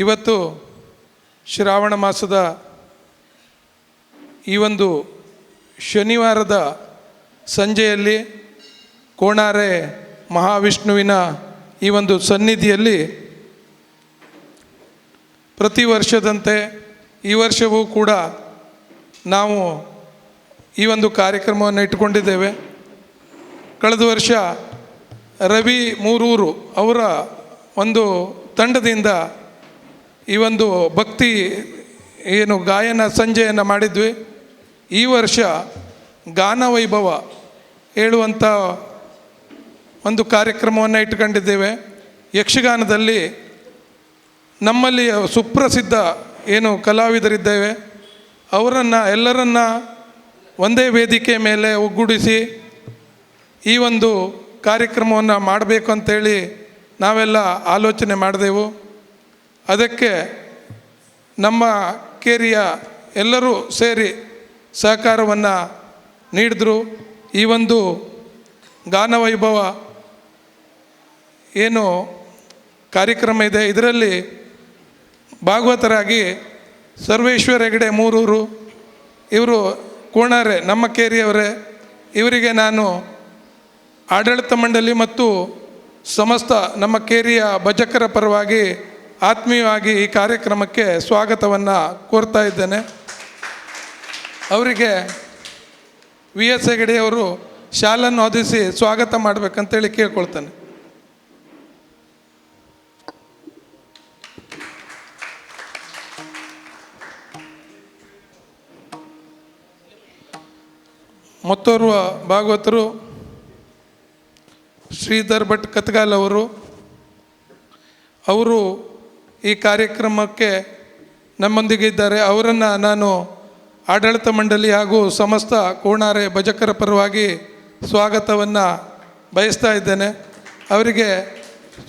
ಇವತ್ತು ಶ್ರಾವಣ ಮಾಸದ ಈ ಒಂದು ಶನಿವಾರದ ಸಂಜೆಯಲ್ಲಿ ಕೋಣಾರೆ ಮಹಾವಿಷ್ಣುವಿನ ಈ ಒಂದು ಸನ್ನಿಧಿಯಲ್ಲಿ ಪ್ರತಿ ವರ್ಷದಂತೆ ಈ ವರ್ಷವೂ ಕೂಡ ನಾವು ಈ ಒಂದು ಕಾರ್ಯಕ್ರಮವನ್ನು ಇಟ್ಟುಕೊಂಡಿದ್ದೇವೆ. ಕಳೆದ ವರ್ಷ ರವಿ ಮೂರೂರು ಅವರ ಒಂದು ತಂಡದಿಂದ ಈ ಒಂದು ಭಕ್ತಿ ಏನು ಗಾಯನ ಸಂಜೆಯನ್ನು ಮಾಡಿದ್ವಿ. ಈ ವರ್ಷ ಗಾನ ವೈಭವ ಹೇಳುವಂಥ ಒಂದು ಕಾರ್ಯಕ್ರಮವನ್ನು ಇಟ್ಕೊಂಡಿದ್ದೇವೆ. ಯಕ್ಷಗಾನದಲ್ಲಿ ನಮ್ಮಲ್ಲಿ ಸುಪ್ರಸಿದ್ಧ ಏನು ಕಲಾವಿದರಿದ್ದೇವೆ ಎಲ್ಲರನ್ನ ಒಂದೇ ವೇದಿಕೆ ಮೇಲೆ ಒಗ್ಗೂಡಿಸಿ ಈ ಒಂದು ಕಾರ್ಯಕ್ರಮವನ್ನು ಮಾಡಬೇಕು ಅಂತೇಳಿ ನಾವೆಲ್ಲ ಆಲೋಚನೆ ಮಾಡಿದೆವು. ಅದಕ್ಕೆ ನಮ್ಮ ಕೇರಿಯ ಎಲ್ಲರೂ ಸೇರಿ ಸಹಕಾರವನ್ನು ನೀಡಿದ್ರು. ಈ ಒಂದು ಗಾನವೈಭವ ಏನು ಕಾರ್ಯಕ್ರಮ ಇದೆ, ಇದರಲ್ಲಿ ಭಾಗವತರಾಗಿ ಸರ್ವೇಶ್ವರ ಹೆಗಡೆ ಮೂರೂರು, ಇವರು ಕೋಣಾರೆ ನಮ್ಮ ಕೇರಿಯವರೇ. ಇವರಿಗೆ ನಾನು ಆಡಳಿತ ಮಂಡಳಿ ಮತ್ತು ಸಮಸ್ತ ನಮ್ಮ ಕೇರಿಯ ಭಜಕರ ಪರವಾಗಿ ಆತ್ಮೀಯವಾಗಿ ಈ ಕಾರ್ಯಕ್ರಮಕ್ಕೆ ಸ್ವಾಗತವನ್ನು ಕೋರ್ತಾ ಇದ್ದೇನೆ. ಅವರಿಗೆ VS ಹೆಗಡೆಯವರು ಶಾಲನ್ನು ಹೊದಿಸಿ ಸ್ವಾಗತ ಮಾಡಬೇಕಂತೇಳಿ ಕೇಳ್ಕೊಳ್ತಾನೆ. ಮತ್ತೋರ್ವ ಭಾಗವತರು ಶ್ರೀಧರ್ ಭಟ್ ಕತ್ಗಾಲ್ ಅವರು ಈ ಕಾರ್ಯಕ್ರಮಕ್ಕೆ ನಮ್ಮೊಂದಿಗೆ ಇದ್ದಾರೆ. ಅವರನ್ನು ನಾನು ಆಡಳಿತ ಮಂಡಳಿ ಹಾಗೂ ಸಮಸ್ತ ಕೋಣಾರೆ ಭಜಕರ ಪರವಾಗಿ ಸ್ವಾಗತವನ್ನು ಬಯಸ್ತಾ ಇದ್ದೇನೆ. ಅವರಿಗೆ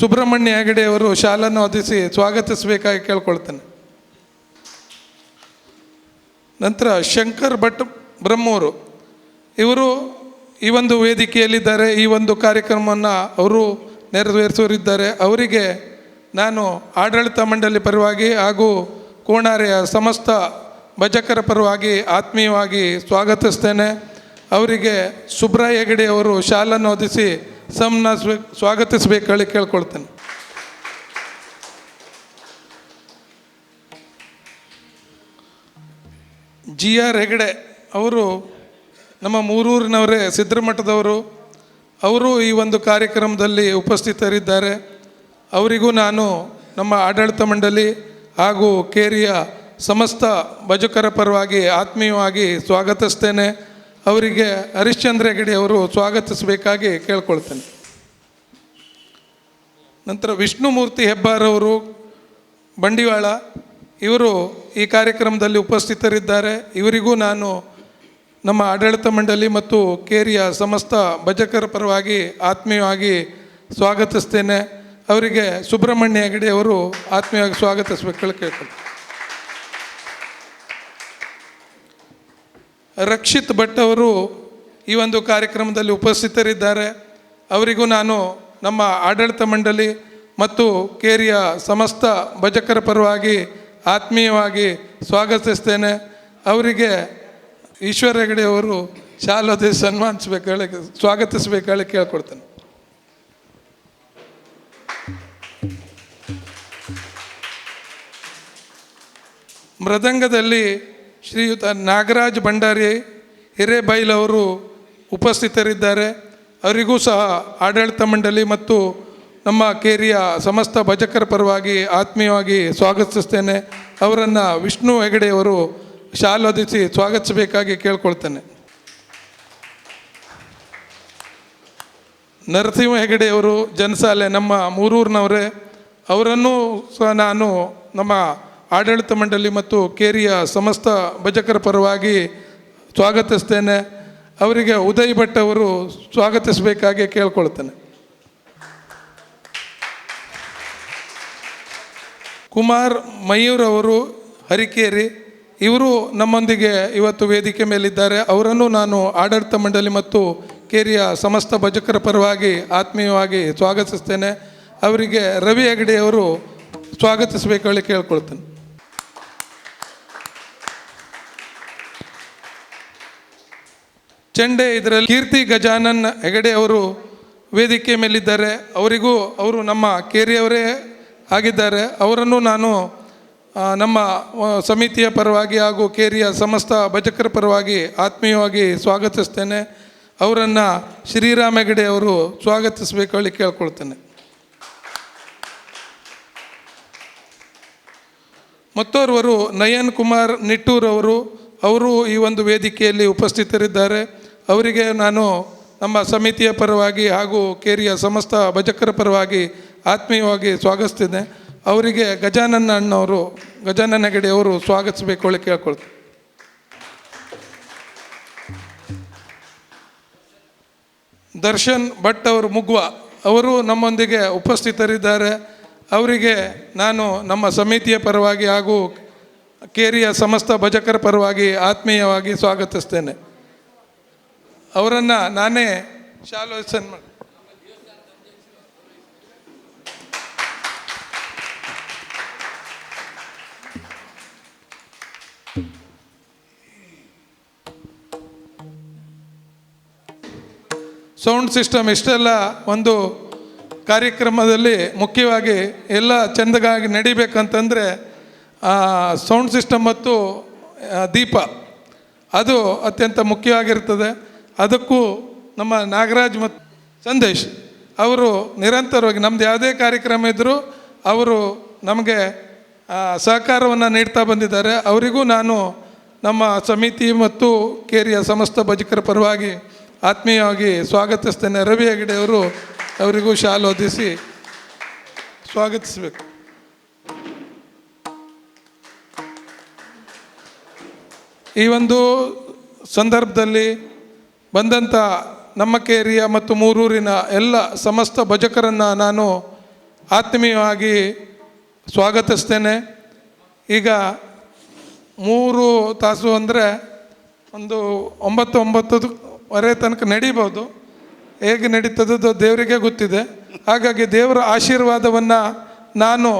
ಸುಬ್ರಹ್ಮಣ್ಯ ಹೆಗಡೆಯವರು ಶಾಲನ್ನು ಹೊದಿಸಿ ಸ್ವಾಗತಿಸಬೇಕಾಗಿ ಕೇಳ್ಕೊಳ್ತೇನೆ. ನಂತರ ಶಂಕರ್ ಭಟ್ ಬ್ರಹ್ಮೂರು, ಇವರು ಈ ಒಂದು ವೇದಿಕೆಯಲ್ಲಿದ್ದಾರೆ. ಈ ಒಂದು ಕಾರ್ಯಕ್ರಮವನ್ನು ಅವರು ನೆರವೇರಿಸೋರಿದ್ದಾರೆ. ಅವರಿಗೆ ನಾನು ಆಡಳಿತ ಮಂಡಳಿ ಪರವಾಗಿ ಹಾಗೂ ಕೋಣಾರೆಯ ಸಮಸ್ತ ಭಜಕರ ಪರವಾಗಿ ಆತ್ಮೀಯವಾಗಿ ಸ್ವಾಗತಿಸ್ತೇನೆ. ಅವರಿಗೆ ಸುಬ್ರಾಯ ಹೆಗಡೆಯವರು ಶಾಲನ್ನು ಹೊದಿಸಿ ಸ್ವಾಗತಿಸಬೇಕಾಗಿ ಕೇಳ್ಕೊಳ್ತೇನೆ. GR ಹೆಗಡೆ ಅವರು ನಮ್ಮ ಮೂರೂರಿನವರೇ, ಸಿದ್ಧಮಠದವರು. ಅವರು ಈ ಒಂದು ಕಾರ್ಯಕ್ರಮದಲ್ಲಿ ಉಪಸ್ಥಿತರಿದ್ದಾರೆ. ಅವರಿಗೂ ನಾನು ನಮ್ಮ ಆಡಳಿತ ಮಂಡಳಿ ಹಾಗೂ ಕೇರಿಯ ಸಮಸ್ತ ಭಜಕರ ಪರವಾಗಿ ಆತ್ಮೀಯವಾಗಿ ಸ್ವಾಗತಿಸ್ತೇನೆ. ಅವರಿಗೆ ಹರಿಶ್ಚಂದ್ರ ಹೆಗಡೆ ಅವರು ಸ್ವಾಗತಿಸಬೇಕಾಗಿ ಕೇಳ್ಕೊಳ್ತೇನೆ. ನಂತರ ವಿಷ್ಣುಮೂರ್ತಿ ಹೆಬ್ಬಾರವರು ಬಂಡಿವಾಳ, ಇವರು ಈ ಕಾರ್ಯಕ್ರಮದಲ್ಲಿ ಉಪಸ್ಥಿತರಿದ್ದಾರೆ. ಇವರಿಗೂ ನಾನು ನಮ್ಮ ಆಡಳಿತ ಮಂಡಳಿ ಮತ್ತು ಕೇರಿಯ ಸಮಸ್ತ ಭಜಕರ ಪರವಾಗಿ ಆತ್ಮೀಯವಾಗಿ ಸ್ವಾಗತಿಸ್ತೇನೆ. ಅವರಿಗೆ ಸುಬ್ರಹ್ಮಣ್ಯ ಹೆಗಡೆಯವರು ಆತ್ಮೀಯವಾಗಿ ಸ್ವಾಗತಿಸಬೇಕು ಕೇಳ್ಕೊಳ್ತೀನಿ. ರಕ್ಷಿತ್ ಭಟ್ ಅವರು ಈ ಒಂದು ಕಾರ್ಯಕ್ರಮದಲ್ಲಿ ಉಪಸ್ಥಿತರಿದ್ದಾರೆ. ಅವರಿಗೂ ನಾನು ನಮ್ಮ ಆಡಳಿತ ಮಂಡಳಿ ಮತ್ತು ಕೇರಿಯ ಸಮಸ್ತ ಭಜಕರ ಪರವಾಗಿ ಆತ್ಮೀಯವಾಗಿ ಸ್ವಾಗತಿಸ್ತೇನೆ. ಅವರಿಗೆ ಈಶ್ವರ ಹೆಗಡೆಯವರು ಶಾಲೋದಿ ಸ್ವಾಗತಿಸಬೇಕಾಗಿ ಕೇಳ್ಕೊಡ್ತೇನೆ. ಮೃದಂಗದಲ್ಲಿ ಶ್ರೀಯುತ ನಾಗರಾಜ್ ಭಂಡಾರಿ ಹಿರೇಬೈಲವರು ಉಪಸ್ಥಿತರಿದ್ದಾರೆ. ಅವರಿಗೂ ಸಹ ಆಡಳಿತ ಮಂಡಳಿ ಮತ್ತು ನಮ್ಮ ಕೇರಿಯ ಸಮಸ್ತ ಭಜಕರ ಪರವಾಗಿ ಆತ್ಮೀಯವಾಗಿ ಸ್ವಾಗತಿಸ್ತೇನೆ. ಅವರನ್ನು ವಿಷ್ಣು ಹೆಗಡೆಯವರು ಶಾಲೋದಿಸಿ ಸ್ವಾಗತಿಸಬೇಕಾಗಿ ಕೇಳ್ಕೊಳ್ತೇನೆ. ನರಸಿಂಹ ಹೆಗಡೆಯವರು ಜನಸಾಲೆ ನಮ್ಮ ಮೂರೂರಿನವರೇ. ಅವರನ್ನು ಸಹ ನಾನು ನಮ್ಮ ಆಡಳಿತ ಮಂಡಳಿ ಮತ್ತು ಕೇರಿಯ ಸಮಸ್ತ ಭಜಕರ ಪರವಾಗಿ ಸ್ವಾಗತಿಸ್ತೇನೆ. ಅವರಿಗೆ ಉದಯ್ ಭಟ್ ಅವರು ಸ್ವಾಗತಿಸಬೇಕಾಗಿ ಕೇಳ್ಕೊಳ್ತೇನೆ. ಕುಮಾರ್ ಮಯೂರ್ ಅವರು ಹರಿಕೇರಿ, ಇವರು ನಮ್ಮೊಂದಿಗೆ ಇವತ್ತು ವೇದಿಕೆ ಮೇಲಿದ್ದಾರೆ. ಅವರನ್ನು ನಾನು ಆಡಳಿತ ಮಂಡಳಿ ಮತ್ತು ಕೇರಿಯ ಸಮಸ್ತ ಭಜಕರ ಪರವಾಗಿ ಆತ್ಮೀಯವಾಗಿ ಸ್ವಾಗತಿಸ್ತೇನೆ. ಅವರಿಗೆ ರವಿ ಹೆಗಡೆಯವರು ಸ್ವಾಗತಿಸಬೇಕು ಕೇಳ್ಕೊಳ್ತೇನೆ. ಚೆಂಡೆ ಇದರಲ್ಲಿ ಕೀರ್ತಿ ಗಜಾನನ್ ಹೆಗಡೆ ಅವರು ವೇದಿಕೆ ಮೇಲಿದ್ದಾರೆ. ಅವರಿಗೂ ಅವರು ನಮ್ಮ ಕೇರಿಯವರೇ ಆಗಿದ್ದಾರೆ. ಅವರನ್ನು ನಾನು ನಮ್ಮ ಸಮಿತಿಯ ಪರವಾಗಿ ಹಾಗೂ ಕೇರಿಯ ಸಮಸ್ತ ಭಜಕರ ಪರವಾಗಿ ಆತ್ಮೀಯವಾಗಿ ಸ್ವಾಗತಿಸ್ತೇನೆ. ಅವರನ್ನು ಶ್ರೀರಾಮ್ ಹೆಗಡೆ ಅವರು ಸ್ವಾಗತಿಸಬೇಕು ಕೇಳ್ಕೊಳ್ತೇನೆ. ಮತ್ತೋರ್ವರು ನಯನ್ ಕುಮಾರ್ ನಿಟ್ಟೂರ್ ಅವರು ಈ ಒಂದು ವೇದಿಕೆಯಲ್ಲಿ ಉಪಸ್ಥಿತರಿದ್ದಾರೆ. ಅವರಿಗೆ ನಾನು ನಮ್ಮ ಸಮಿತಿಯ ಪರವಾಗಿ ಹಾಗೂ ಕೇರಿಯ ಸಮಸ್ತ ಭಜಕರ ಪರವಾಗಿ ಆತ್ಮೀಯವಾಗಿ ಸ್ವಾಗತಿಸ್ತಿದ್ದೆ. ಅವರಿಗೆ ಗಜಾನನ್ ಹೆಗಡೆ ಅವರು ಸ್ವಾಗತಿಸಬೇಕು ಕೇಳ್ಕೊಳ್ತೀನಿ. ದರ್ಶನ್ ಭಟ್ ಅವರು ಮುಗ್ವ ಅವರು ನಮ್ಮೊಂದಿಗೆ ಉಪಸ್ಥಿತರಿದ್ದಾರೆ. ಅವರಿಗೆ ನಾನು ನಮ್ಮ ಸಮಿತಿಯ ಪರವಾಗಿ ಹಾಗೂ ಕೇರಿಯ ಸಮಸ್ತ ಭಜಕರ ಪರವಾಗಿ ಆತ್ಮೀಯವಾಗಿ ಸ್ವಾಗತಿಸ್ತೇನೆ. ಅವರನ್ನು ನಾನೇ ಶಾಲೋಚನೆ ಮಾಡಿ ಸೌಂಡ್ ಸಿಸ್ಟಮ್ ಇಷ್ಟೆಲ್ಲ ಒಂದು ಕಾರ್ಯಕ್ರಮದಲ್ಲಿ ಮುಖ್ಯವಾಗಿ ಎಲ್ಲ ಚೆಂದಗಾಗಿ ನಡಿಬೇಕಂತಂದರೆ ಸೌಂಡ್ ಸಿಸ್ಟಮ್ ಮತ್ತು ದೀಪ ಅದು ಅತ್ಯಂತ ಮುಖ್ಯವಾಗಿರ್ತದೆ. ಅದಕ್ಕೂ ನಮ್ಮ ನಾಗರಾಜ್ ಮತ್ತು ಸಂದೇಶ್ ಅವರು ನಿರಂತರವಾಗಿ ನಮ್ಮದು ಯಾವುದೇ ಕಾರ್ಯಕ್ರಮ ಇದ್ದರೂ ಅವರು ನಮಗೆ ಸಹಕಾರವನ್ನು ನೀಡ್ತಾ ಬಂದಿದ್ದಾರೆ. ಅವರಿಗೂ ನಾನು ನಮ್ಮ ಸಮಿತಿ ಮತ್ತು ಕೇರಿಯ ಸಮಸ್ತ ಭಜಕರ ಪರವಾಗಿ ಆತ್ಮೀಯವಾಗಿ ಸ್ವಾಗತಿಸ್ತೇನೆ. ರವಿ ಹೆಗಡೆ ಅವರಿಗೂ ಶಾಲು ಹೊದಿಸಿ ಸ್ವಾಗತಿಸಬೇಕು. ಈ ಒಂದು ಸಂದರ್ಭದಲ್ಲಿ ಬಂದಂಥ ನಮ್ಮ ಕೇರಿಯ ಮತ್ತು ಮೂರೂರಿನ ಎಲ್ಲ ಸಮಸ್ತ ಭಜಕರನ್ನು ನಾನು ಆತ್ಮೀಯವಾಗಿ ಸ್ವಾಗತಿಸ್ತೇನೆ. ಈಗ 3 ತಾಸು ಅಂದರೆ ಒಂದು 9-9:30 ತನಕ ನಡೀಬೋದು. ಹೇಗೆ ನಡೀತದೋ ದೇವರಿಗೆ ಗೊತ್ತಿದೆ. ಹಾಗಾಗಿ ದೇವರ ಆಶೀರ್ವಾದವನ್ನು ನಾನು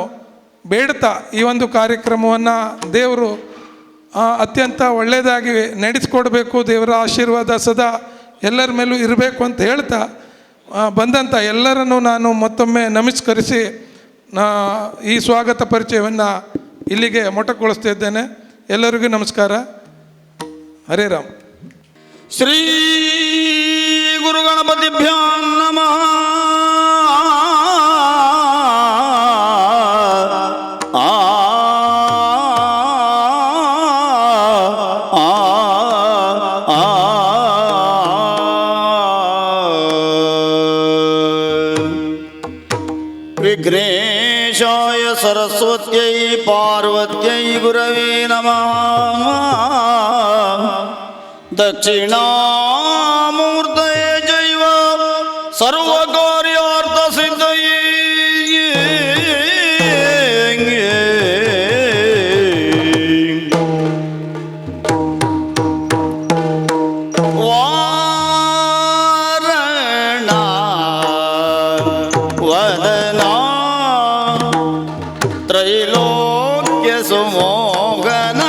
ಬೇಡ್ತಾ ಈ ಒಂದು ಕಾರ್ಯಕ್ರಮವನ್ನು ದೇವರು ಅತ್ಯಂತ ಒಳ್ಳೆಯದಾಗಿ ನಡೆಸ್ಕೊಡ್ಬೇಕು, ದೇವರ ಆಶೀರ್ವಾದ ಸದಾ ಎಲ್ಲರ ಮೇಲೂ ಇರಬೇಕು ಅಂತ ಹೇಳ್ತಾ ಬಂದಂಥ ಎಲ್ಲರನ್ನು ನಾನು ಮತ್ತೊಮ್ಮೆ ನಮಸ್ಕರಿಸಿ ಈ ಸ್ವಾಗತ ಪರಿಚಯವನ್ನು ಇಲ್ಲಿಗೆ ಮೊಟಕುಗೊಳಿಸ್ತಾ ಇದ್ದೇನೆ. ಎಲ್ಲರಿಗೂ ನಮಸ್ಕಾರ. ಹರೇ ರಾಮ್. ಶ್ರೀ ಗುರು ಗಣಪತಿಭ್ಯೋ ನಮಃ. ವಿಘ್ನೇಶಾಯ ಸರಸ್ವತ್ಯೈ ಪಾರ್ವತ್ಯೈ ಗುರವೇ ನಮಃ. ದಕ್ಷಿಣಾಮೂರ್ತಯೇ ಜೈವ ಸರ್ವಕಾರ್ಯಾರ್ಥ ಸಿದ್ಧಯೇ. ವಾರಣ ವದನ ತ್ರೈಲೋಕ್ಯ ಸುಮೋಹನ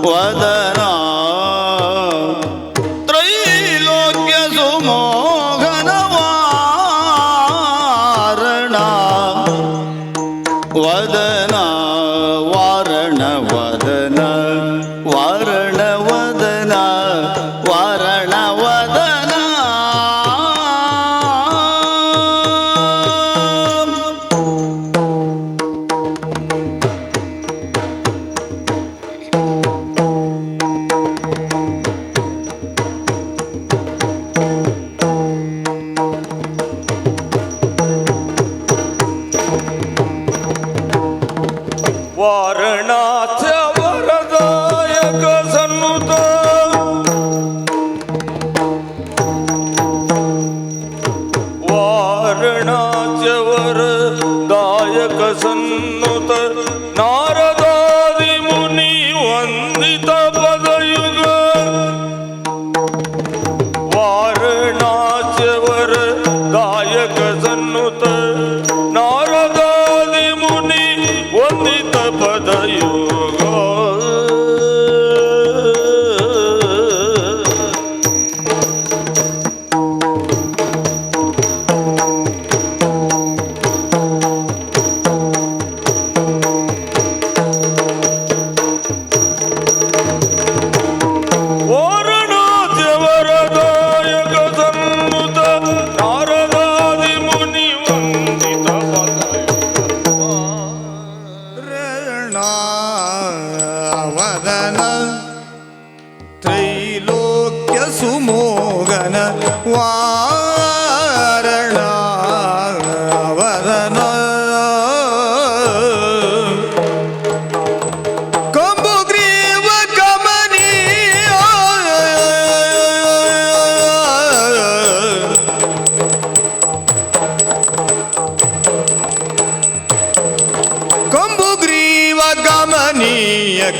ವದನ ತ್ರೈಲೋಕ್ಯ ಸುಮೋಹನ ವಾರಣ ವದನ ವಾರಣ ವದನ ವಾರಣ ವದನ ವಾರಣ ವದನ. ವಾರಣಾಥ ವರದಾಯಕ ಸನ್ನುತ ವಾರಣಾಥ ವರದಾಯಕ ಸನ್ನುತ ನಾರದಾದಿ ಮುನಿ ವಂದಿತ ಪದಯುಗ ವಾರಣಾಥ ವರದಾಯಕ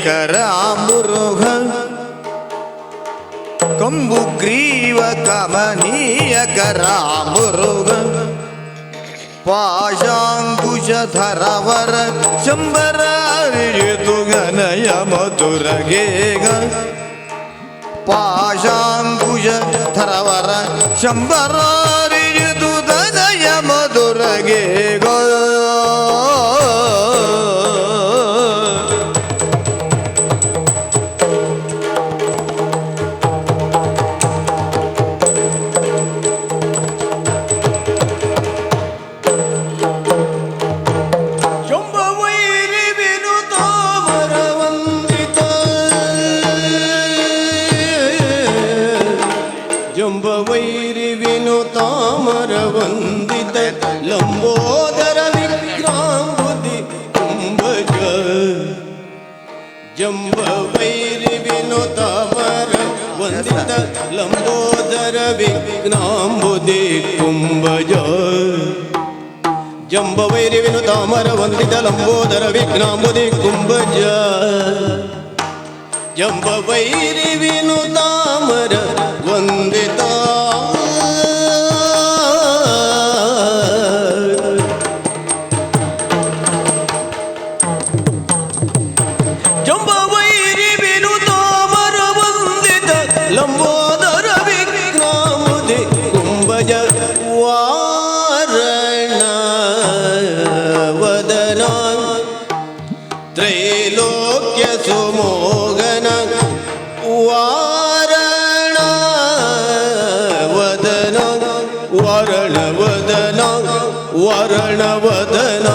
ಕರ ಮುರುಘ ಕಂಬು ಗ್ರೀವ ಕಮನೀಯ ಕರ ಮುರುಘ ಪಾಶಾಂಕುಶ ಧರವರ ಶಂಬರ ಋತುಗನಯ ಮಧುರಗೇಗ ಪಾಶಾಂಕುಶ ಧರವರ ಶಂಬರ ಋತುಗನಯ ಮಧುರಗೇಗ ಜಂಬವೈರಿ ವಿನುತಾಮರ ವಂದಿತ ಲಂಬೋದರ ವಿಕ್ರಾಂಬುದಿ ಕುಂಭಜ ಜಂಬವೈರಿ ವಿನುತಾಮರ ವಂದಿತ ಲಂಬೋದರ ವಿಘ್ನಾಂಬುದಿ ಕುಂಭಜ ಜಂಬವೈರಿ ವಿನುತಾಮರ ವಂದಿತ ಲಂಬೋದರ ವಿಘ್ನಾಂಬುದಿ ಕುಂಭಜ ಜಂಬವೈರಿ ವಿನುತಾಮರ ವಂದಿತ ಜಂಬವೈರಿ ವಿನುತಾಮರ ವಂದಿತ ಲಂಬೋದರ ವಿಘ್ನಾಂಬುದಿ ಕುಂಭಜ ವಾರಣ ವದನ ತ್ರೈಲೋಕ್ಯ ಸುಮೋಗನ ವಾರಣ ವದನ ವಾರಣ ವದನ ವಾರಣ ವದನ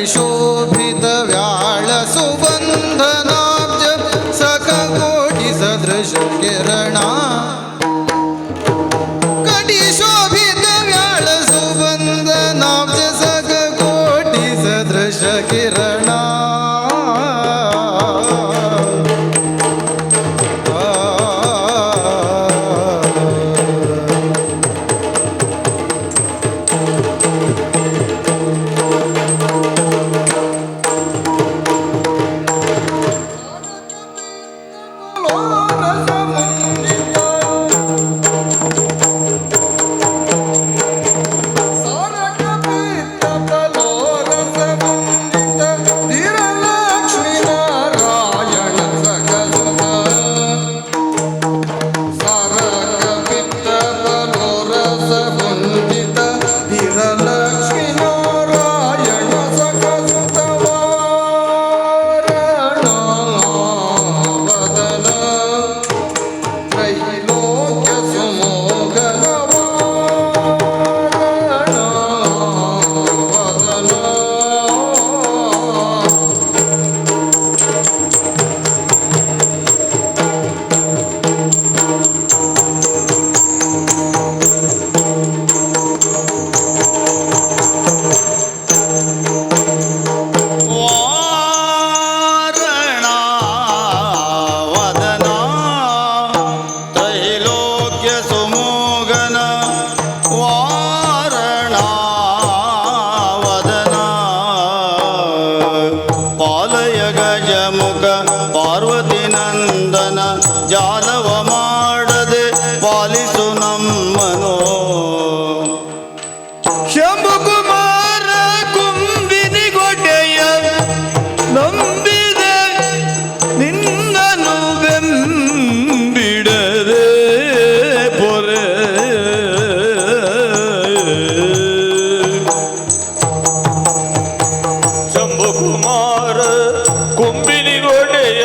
शोभित व्याळ सुबंधनाब्ज सख कोटि सदृश किरणा कटी शोभित व्याळ सुबंधनाब्ज सख कोटि सदृश किरणा ಜಾಲವ ಮಾಡದೆ ಪಾಲಿಸು ನಮ್ಮನೋ ಶಂಭುಕುಮಾರ ಕುಂಬಿನಿಗೊಡೆಯ ನಂಬಿದೆ ನಿನ್ನನು ಬೆಂಬಿಡದೆ ಪೊರೆ ಶಂಭುಕುಮಾರ ಕುಂಬಿನಿಗೊಡೆಯ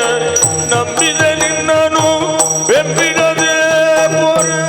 ನಂಬಿದ ನಿನ್ನನು ಬೆಂಬಿಡದೆ ಪೊರೆ